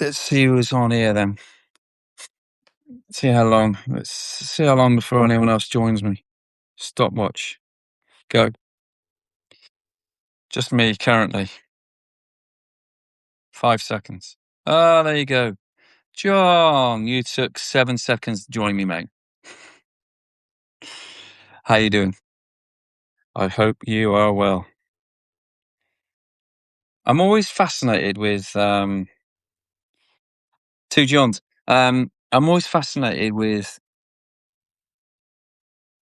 Let's see who's on here then. See how long. Let's see how long before anyone else joins me. Stopwatch. Go. Just me currently. 5 seconds. Ah, there you go. John, you took 7 seconds to join me, mate. How you doing? I hope you are well. I'm always fascinated with two Johns. I'm always fascinated with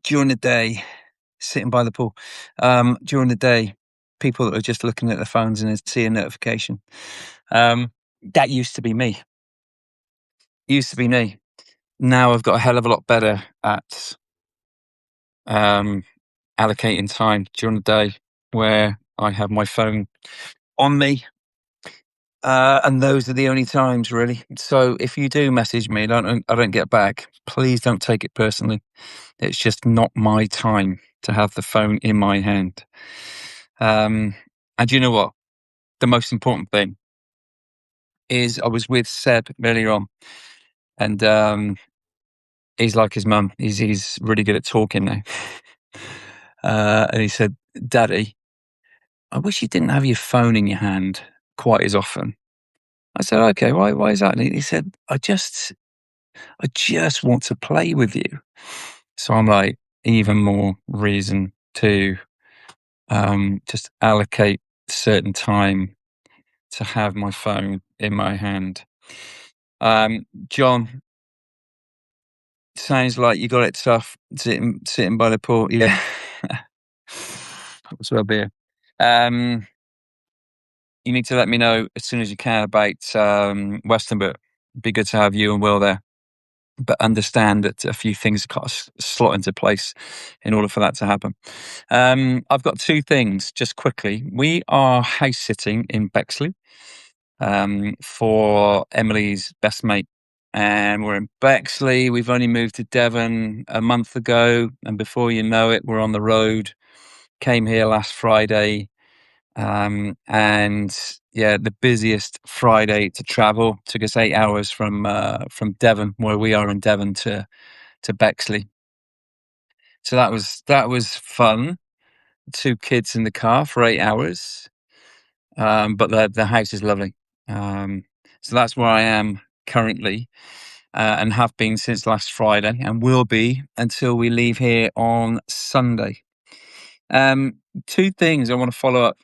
during the day, sitting by the pool. During the day, people that are just looking at their phones and see a notification. That used to be me. Used to be me. Now I've got a hell of a lot better at allocating time during the day where I have my phone on me. And those are the only times, really. So if you do message me, I don't get back, please don't take it personally. It's just not my time to have the phone in my hand. And you know what? The most important thing is I was with Seb earlier on, and he's like his mum. He's really good at talking now. And he said, "Daddy, I wish you didn't have your phone in your hand quite as often." I said, "Okay, why is that?" And he said, I just want to play with you." So I'm like, even more reason to just allocate certain time to have my phone in my hand. John, sounds like you got it tough sitting by the pool. Yeah. That's what I'll be. You need to let me know as soon as you can about Westonbrook. It'd be good to have you and Will there. But understand that a few things got to slot into place in order for that to happen. I've got two things just quickly. We are house sitting in Bexley for Emily's best mate. And we're in Bexley. We've only moved to Devon a month ago. And before you know it, we're on the road. Came here last Friday. And yeah, the busiest Friday to travel. Took us 8 hours from Devon, where we are in Devon, to Bexley. So that was fun. 2 kids in the car for 8 hours. But the house is lovely. So that's where I am currently, and have been since last Friday, and will be until we leave here on Sunday. 2 things I want to follow up.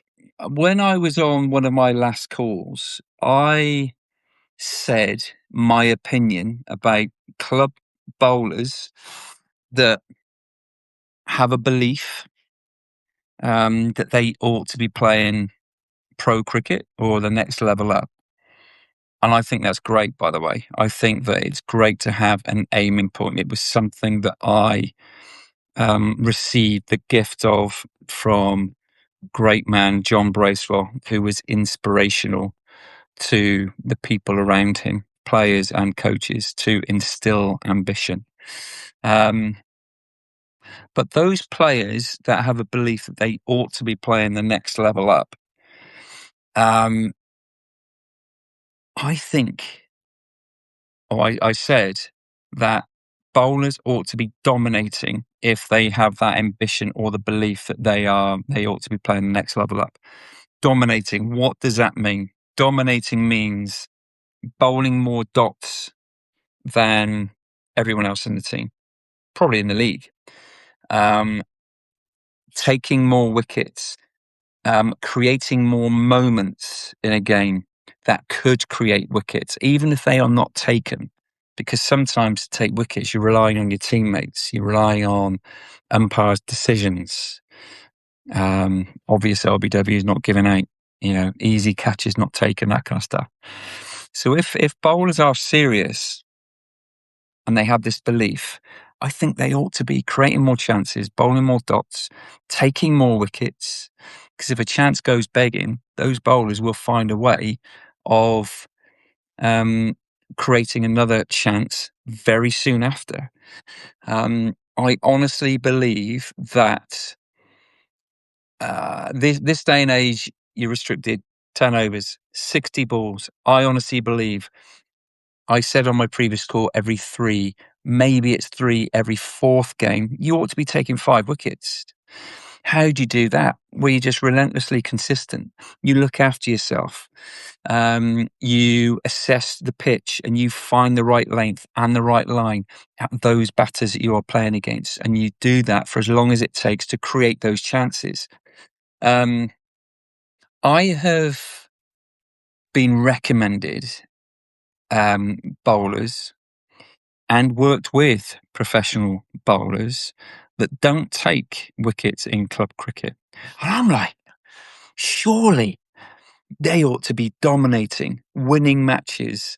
When I was on one of my last calls, I said my opinion about club bowlers that have a belief that they ought to be playing pro cricket or the next level up. And I think that's great, by the way. I think that it's great to have an aiming point. It was something that I received the gift of from great man John Bracewell, who was inspirational to the people around him, players and coaches, to instill ambition. But those players that have a belief that they ought to be playing the next level up, I think, or I said that bowlers ought to be dominating if they have that ambition or the belief that they ought to be playing the next level up. Dominating, what does that mean? Dominating means bowling more dots than everyone else in the team, probably in the league. Taking more wickets, creating more moments in a game that could create wickets, even if they are not taken. Because sometimes to take wickets, you're relying on your teammates, you're relying on umpires' decisions. Obvious LBW is not given out, easy catches not taken, that kind of stuff. So if bowlers are serious and they have this belief, I think they ought to be creating more chances, bowling more dots, taking more wickets. Because if a chance goes begging, those bowlers will find a way of creating another chance very soon after. I honestly believe that this day and age, you're restricted turnovers, 60 balls. I honestly believe, I said on my previous call, every three, maybe it's three every fourth game, you ought to be taking 5 wickets. How do you do that? Well, you're just relentlessly consistent. You look after yourself. You assess the pitch and you find the right length and the right line at those batters that you are playing against. And you do that for as long as it takes to create those chances. I have been recommended bowlers and worked with professional bowlers that don't take wickets in club cricket. And I'm like, surely they ought to be dominating, winning matches,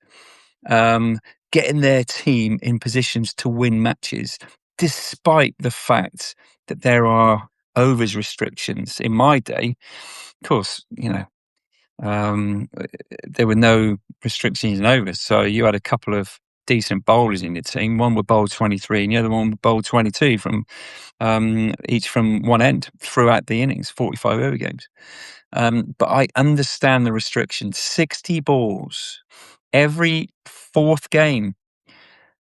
getting their team in positions to win matches, despite the fact that there are overs restrictions. In my day, of course, there were no restrictions in overs. So you had a couple of decent bowlers in your team. One would bowl 23 and the other one would bowl 22 from each from one end throughout the innings, 45 over games. But I understand the restrictions. 60 balls every fourth game.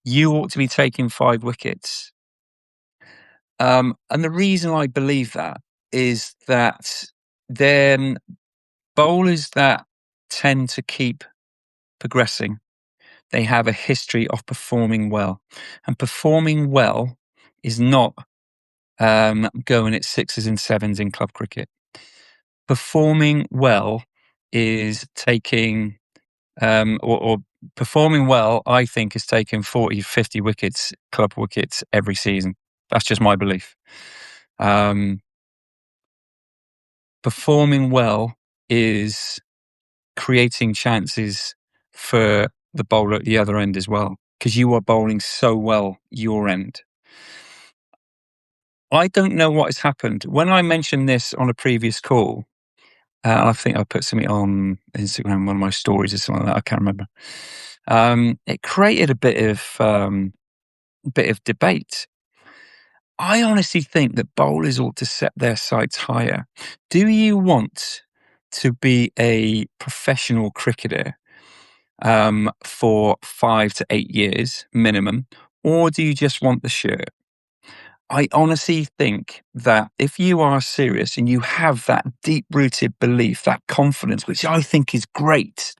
You ought to be taking 5 wickets. And the reason I believe that is that then bowlers that tend to keep progressing, they have a history of performing well. And performing well is not going at 6s and 7s in club cricket. Performing well is taking, or performing well, I think, is taking 40, 50 wickets, club wickets every season. That's just my belief. Performing well is creating chances for the bowler at the other end as well, because you are bowling so well your end. I don't know what has happened. When I mentioned this on a previous call, I think I put something on Instagram, one of my stories or something like that. I can't remember. It created a bit of debate. I honestly think that bowlers ought to set their sights higher. Do you want to be a professional cricketer for 5 to 8 years minimum, or do you just want the shirt? I honestly think that if you are serious and you have that deep-rooted belief, that confidence, which I think is great,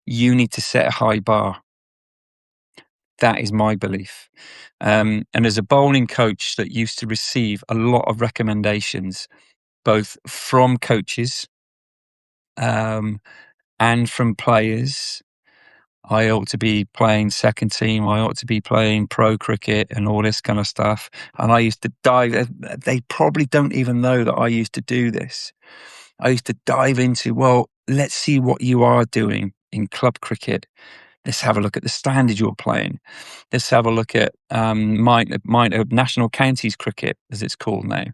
you need to set a high bar. That is my belief. And as a bowling coach that used to receive a lot of recommendations, both from coaches and from players, I ought to be playing second team. I ought to be playing pro cricket and all this kind of stuff. And I used to dive. They probably don't even know that I used to do this. I used to dive into, well, let's see what you are doing in club cricket. Let's have a look at the standard you're playing. Let's have a look at national counties cricket, as it's called now.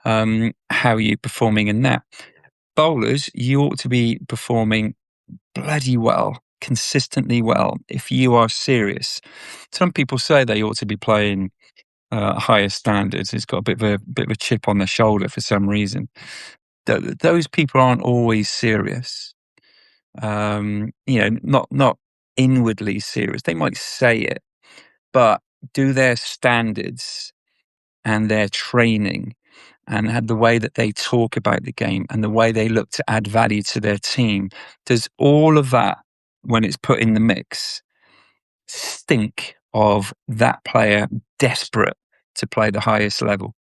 How are you performing in that? Bowlers, you ought to be performing bloody well, consistently well, if you are serious. Some people say they ought to be playing higher standards. It's got a bit of a chip on their shoulder for some reason. Those people aren't always serious. Not inwardly serious. They might say it, but do their standards and their training and the way that they talk about the game and the way they look to add value to their team, does all of that, when it's put in the mix, stink of that player desperate to play the highest level?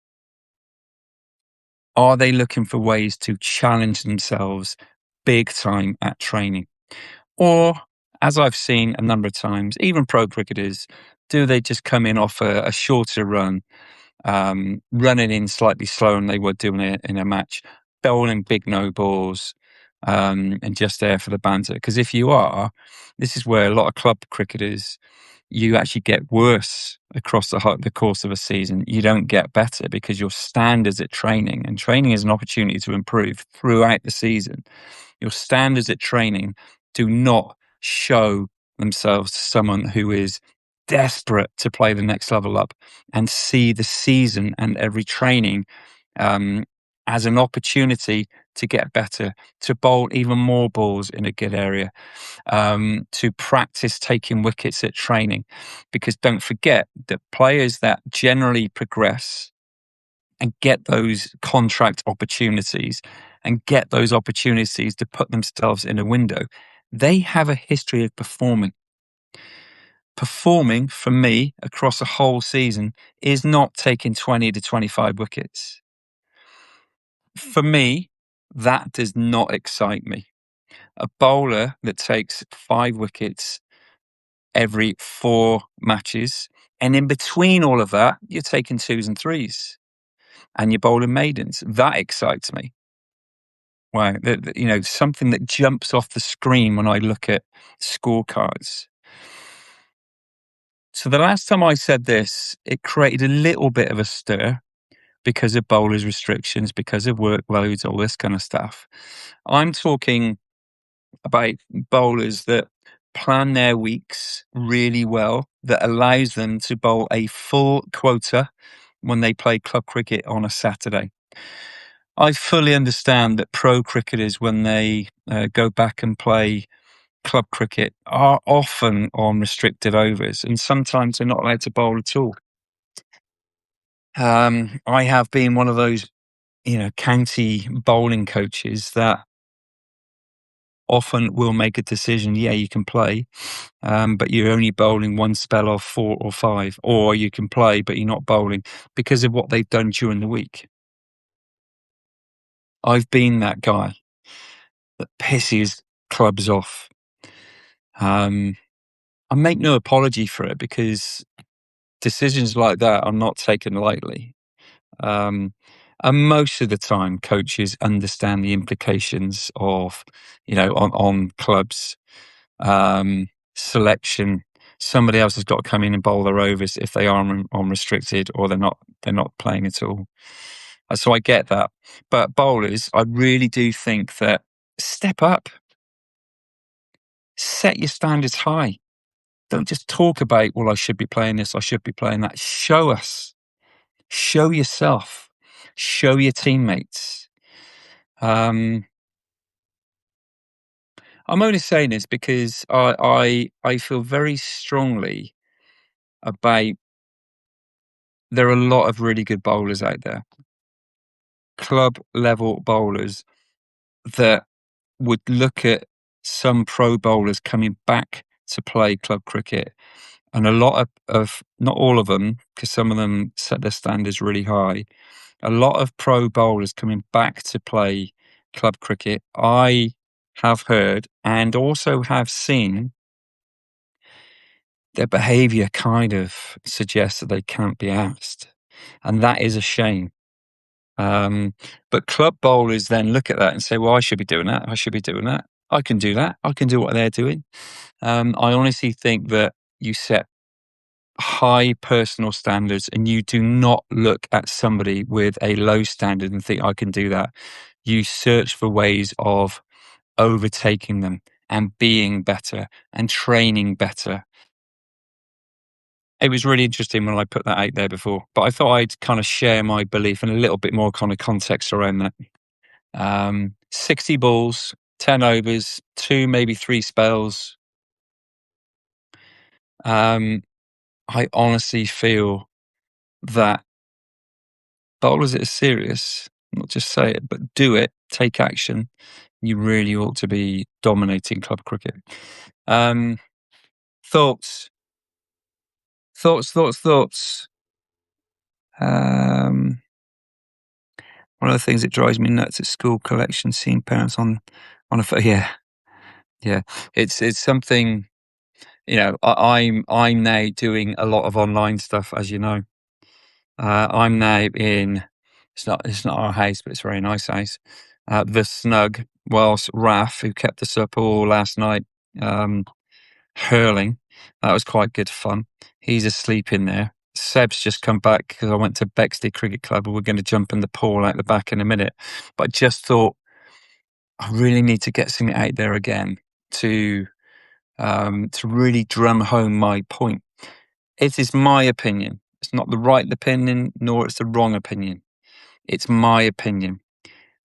Are they looking for ways to challenge themselves big time at training? Or, as I've seen a number of times, even pro cricketers, do they just come in off a shorter run, running in slightly slower than they were doing it in a match, bowling big no balls, and just there for the banter? Because if you are, this is where a lot of club cricketers, you actually get worse across the course of a season. You don't get better because your standards at training, and training is an opportunity to improve throughout the season. Your standards at training do not show themselves to someone who is desperate to play the next level up and see the season and every training as an opportunity to get better, to bowl even more balls in a good area, to practice taking wickets at training. Because don't forget that players that generally progress and get those contract opportunities and get those opportunities to put themselves in a window, they have a history of performing. Performing for me across a whole season is not taking 20 to 25 wickets. For me, that does not excite me. A bowler that takes 5 wickets every 4 matches, and in between all of that, you're taking 2s and 3s, and you're bowling maidens. That excites me. Wow, something that jumps off the screen when I look at scorecards. So the last time I said this, it created a little bit of a stir because of bowlers' restrictions, because of workloads, all this kind of stuff. I'm talking about bowlers that plan their weeks really well, that allows them to bowl a full quota when they play club cricket on a Saturday. I fully understand that pro cricketers, when they go back and play club cricket, are often on restricted overs, and sometimes they're not allowed to bowl at all. I have been one of those, county bowling coaches that often will make a decision. Yeah, you can play, but you're only bowling one spell of 4 or 5, or you can play, but you're not bowling because of what they've done during the week. I've been that guy that pisses clubs off. I make no apology for it because decisions like that are not taken lightly. And most of the time, coaches understand the implications of, on clubs, selection. Somebody else has got to come in and bowl their overs if they are on restricted, or they're not playing at all. So I get that. But bowlers, I really do think that step up, set your standards high. Don't just talk about, well, I should be playing this, I should be playing that. Show us, show yourself, show your teammates. I'm only saying this because I feel very strongly about, there are a lot of really good bowlers out there, club level bowlers that would look at some pro bowlers coming back to play club cricket. And a lot of not all of them, because some of them set their standards really high, a lot of pro bowlers coming back to play club cricket, I have heard and also have seen their behaviour kind of suggests that they can't be asked. And that is a shame. But club bowlers then look at that and say, well, I should be doing that. I should be doing that. I can do that. I can do what they're doing. I honestly think that you set high personal standards and you do not look at somebody with a low standard and think, I can do that. You search for ways of overtaking them and being better and training better. It was really interesting when I put that out there before, but I thought I'd kind of share my belief and a little bit more kind of context around that. 60 balls, 10 overs, 2, maybe 3 spells. I honestly feel that bowlers that are serious, not just say it, but do it, take action. You really ought to be dominating club cricket. Thoughts. One of the things that drives me nuts at school collections, seeing parents on yeah. It's something, I'm now doing a lot of online stuff, as you know. I'm now in, it's not our house, but it's a very nice house. The Snug, whilst Raf, who kept us up all last night, hurling, that was quite good fun. He's asleep in there. Seb's just come back because I went to Bexley Cricket Club and we're going to jump in the pool out the back in a minute. But I just thought I really need to get something out there again to really drum home my point. It is my opinion. It's not the right opinion, nor it's the wrong opinion. It's my opinion.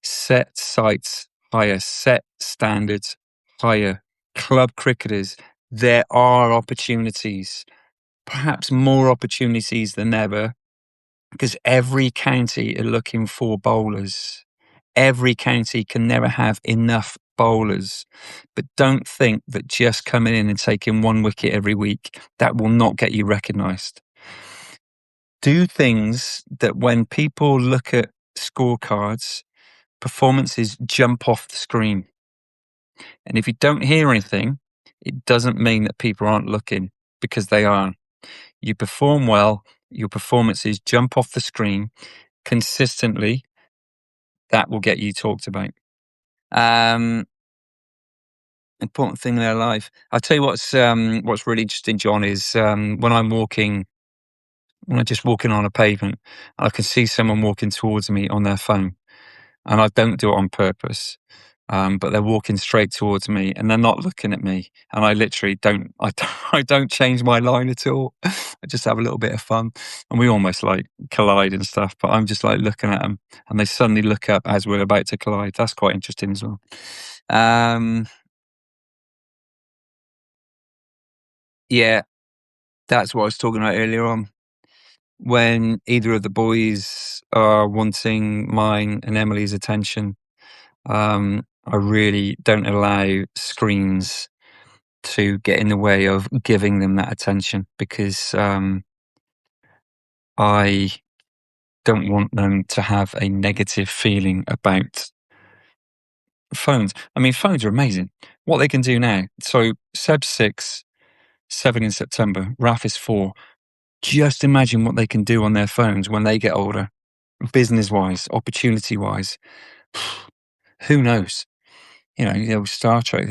set sights higher, set standards higher. Club cricketers, there are opportunities, perhaps more opportunities than ever, because every county are looking for bowlers. Every county can never have enough bowlers. But don't think that just coming in and taking one wicket every week, that will not get you recognised. Do things that when people look at scorecards, performances jump off the screen. And if you don't hear anything, it doesn't mean that people aren't looking, because they are. You perform well, your performances jump off the screen consistently, that will get you talked about. Important thing in their life. I'll tell you what's really interesting, John, is when I'm just walking on a pavement, I can see someone walking towards me on their phone, and I don't do it on purpose. But they're walking straight towards me, and they're not looking at me. And I literally don't. I don't change my line at all. I just have a little bit of fun, and we almost like collide and stuff. But I'm just like looking at them, and they suddenly look up as we're about to collide. That's quite interesting as well. Yeah, that's what I was talking about earlier on. When either of the boys are wanting mine and Emily's attention, I really don't allow screens to get in the way of giving them that attention, because I don't want them to have a negative feeling about phones. I mean, phones are amazing. What they can do now. So Seb's 6, 7 in September, Raf is 4. Just imagine what they can do on their phones when they get older, business-wise, opportunity-wise. Who knows? Star Trek,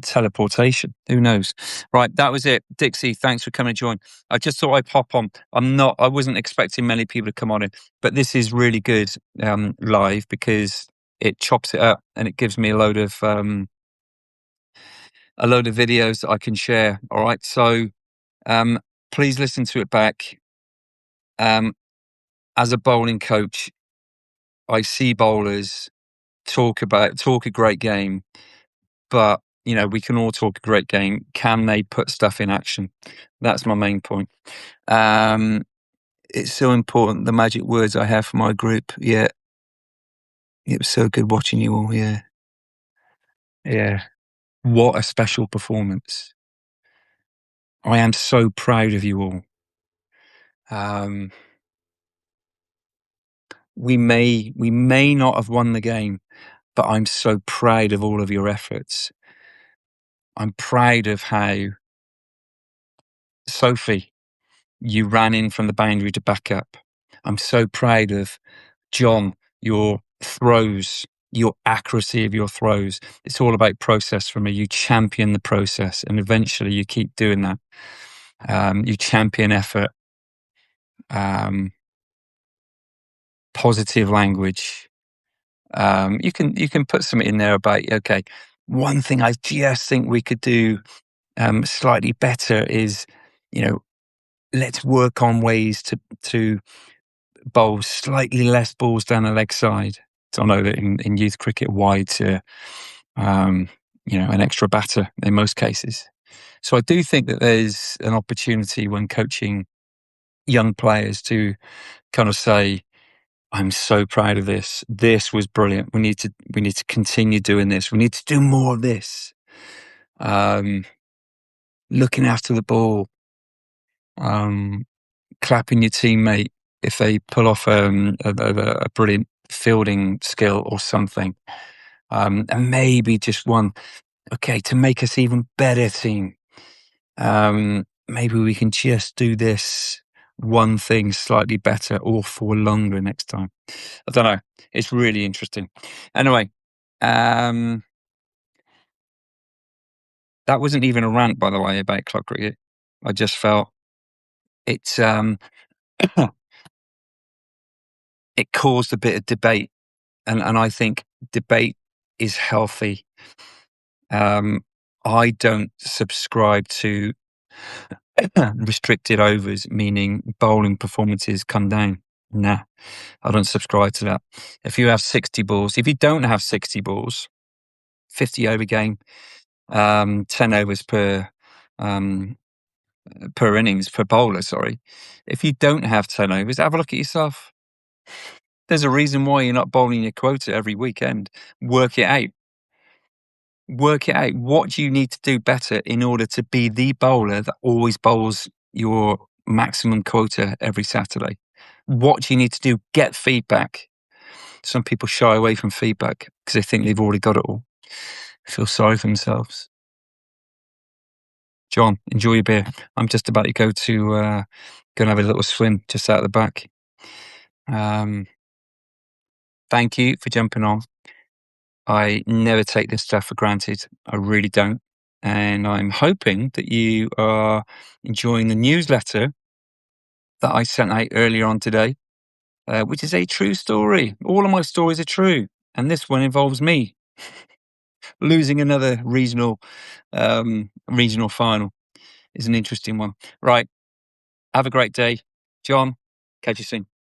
teleportation. Who knows? Right, that was it. Dixie, thanks for coming to join. I just thought I'd pop on. I wasn't expecting many people to come on it, but this is really good live, because it chops it up and it gives me a load of videos that I can share. All right, so please listen to it back. As a bowling coach, I see bowlers talk a great game, but we can all talk a great game. Can they put stuff in action? That's my main point. It's so important. The magic words I have for my group. Yeah, it was so good watching you all. Yeah, yeah. What a special performance! I am so proud of you all. We may not have won the game, but I'm so proud of all of your efforts. I'm proud of how, Sophie, you ran in from the boundary to back up. I'm so proud of John, your throws, your accuracy of your throws. It's all about process for me. You champion the process, and eventually you keep doing that. You champion effort, positive language. You can put something in there about, okay, one thing I just think we could do slightly better is, let's work on ways to bowl slightly less balls down the leg side. So I know that in youth cricket, wide's an extra batter in most cases. So I do think that there's an opportunity when coaching young players to kind of say, I'm so proud of this. This was brilliant. We need to continue doing this. We need to do more of this. Looking after the ball, clapping your teammate if they pull off a brilliant fielding skill or something. And maybe just one, okay, to make us even better team. Maybe we can just do this one thing slightly better or for longer next time. I don't know. It's really interesting. Anyway, that wasn't even a rant, by the way, about club cricket. I just felt it it caused a bit of debate, and I think debate is healthy. I don't subscribe to restricted overs, meaning bowling performances come down. Nah, I don't subscribe to that. If you have 60 balls, if you don't have 60 balls, 50 over game, 10 overs um, per innings, per bowler, sorry. If you don't have 10 overs, have a look at yourself. There's a reason why you're not bowling your quota every weekend. Work it out. Work it out. What do you need to do better in order to be the bowler that always bowls your maximum quota every Saturday? What do you need to do? Get feedback. Some people shy away from feedback because they think they've already got it all. Feel sorry for themselves. John, enjoy your beer. I'm just about to go and have a little swim just out the back. Thank you for jumping on. I never take this stuff for granted. I really don't. And I'm hoping that you are enjoying the newsletter that I sent out earlier on today, which is a true story. All of my stories are true. And this one involves me losing another regional final. Is an interesting one. Right. Have a great day. John, catch you soon.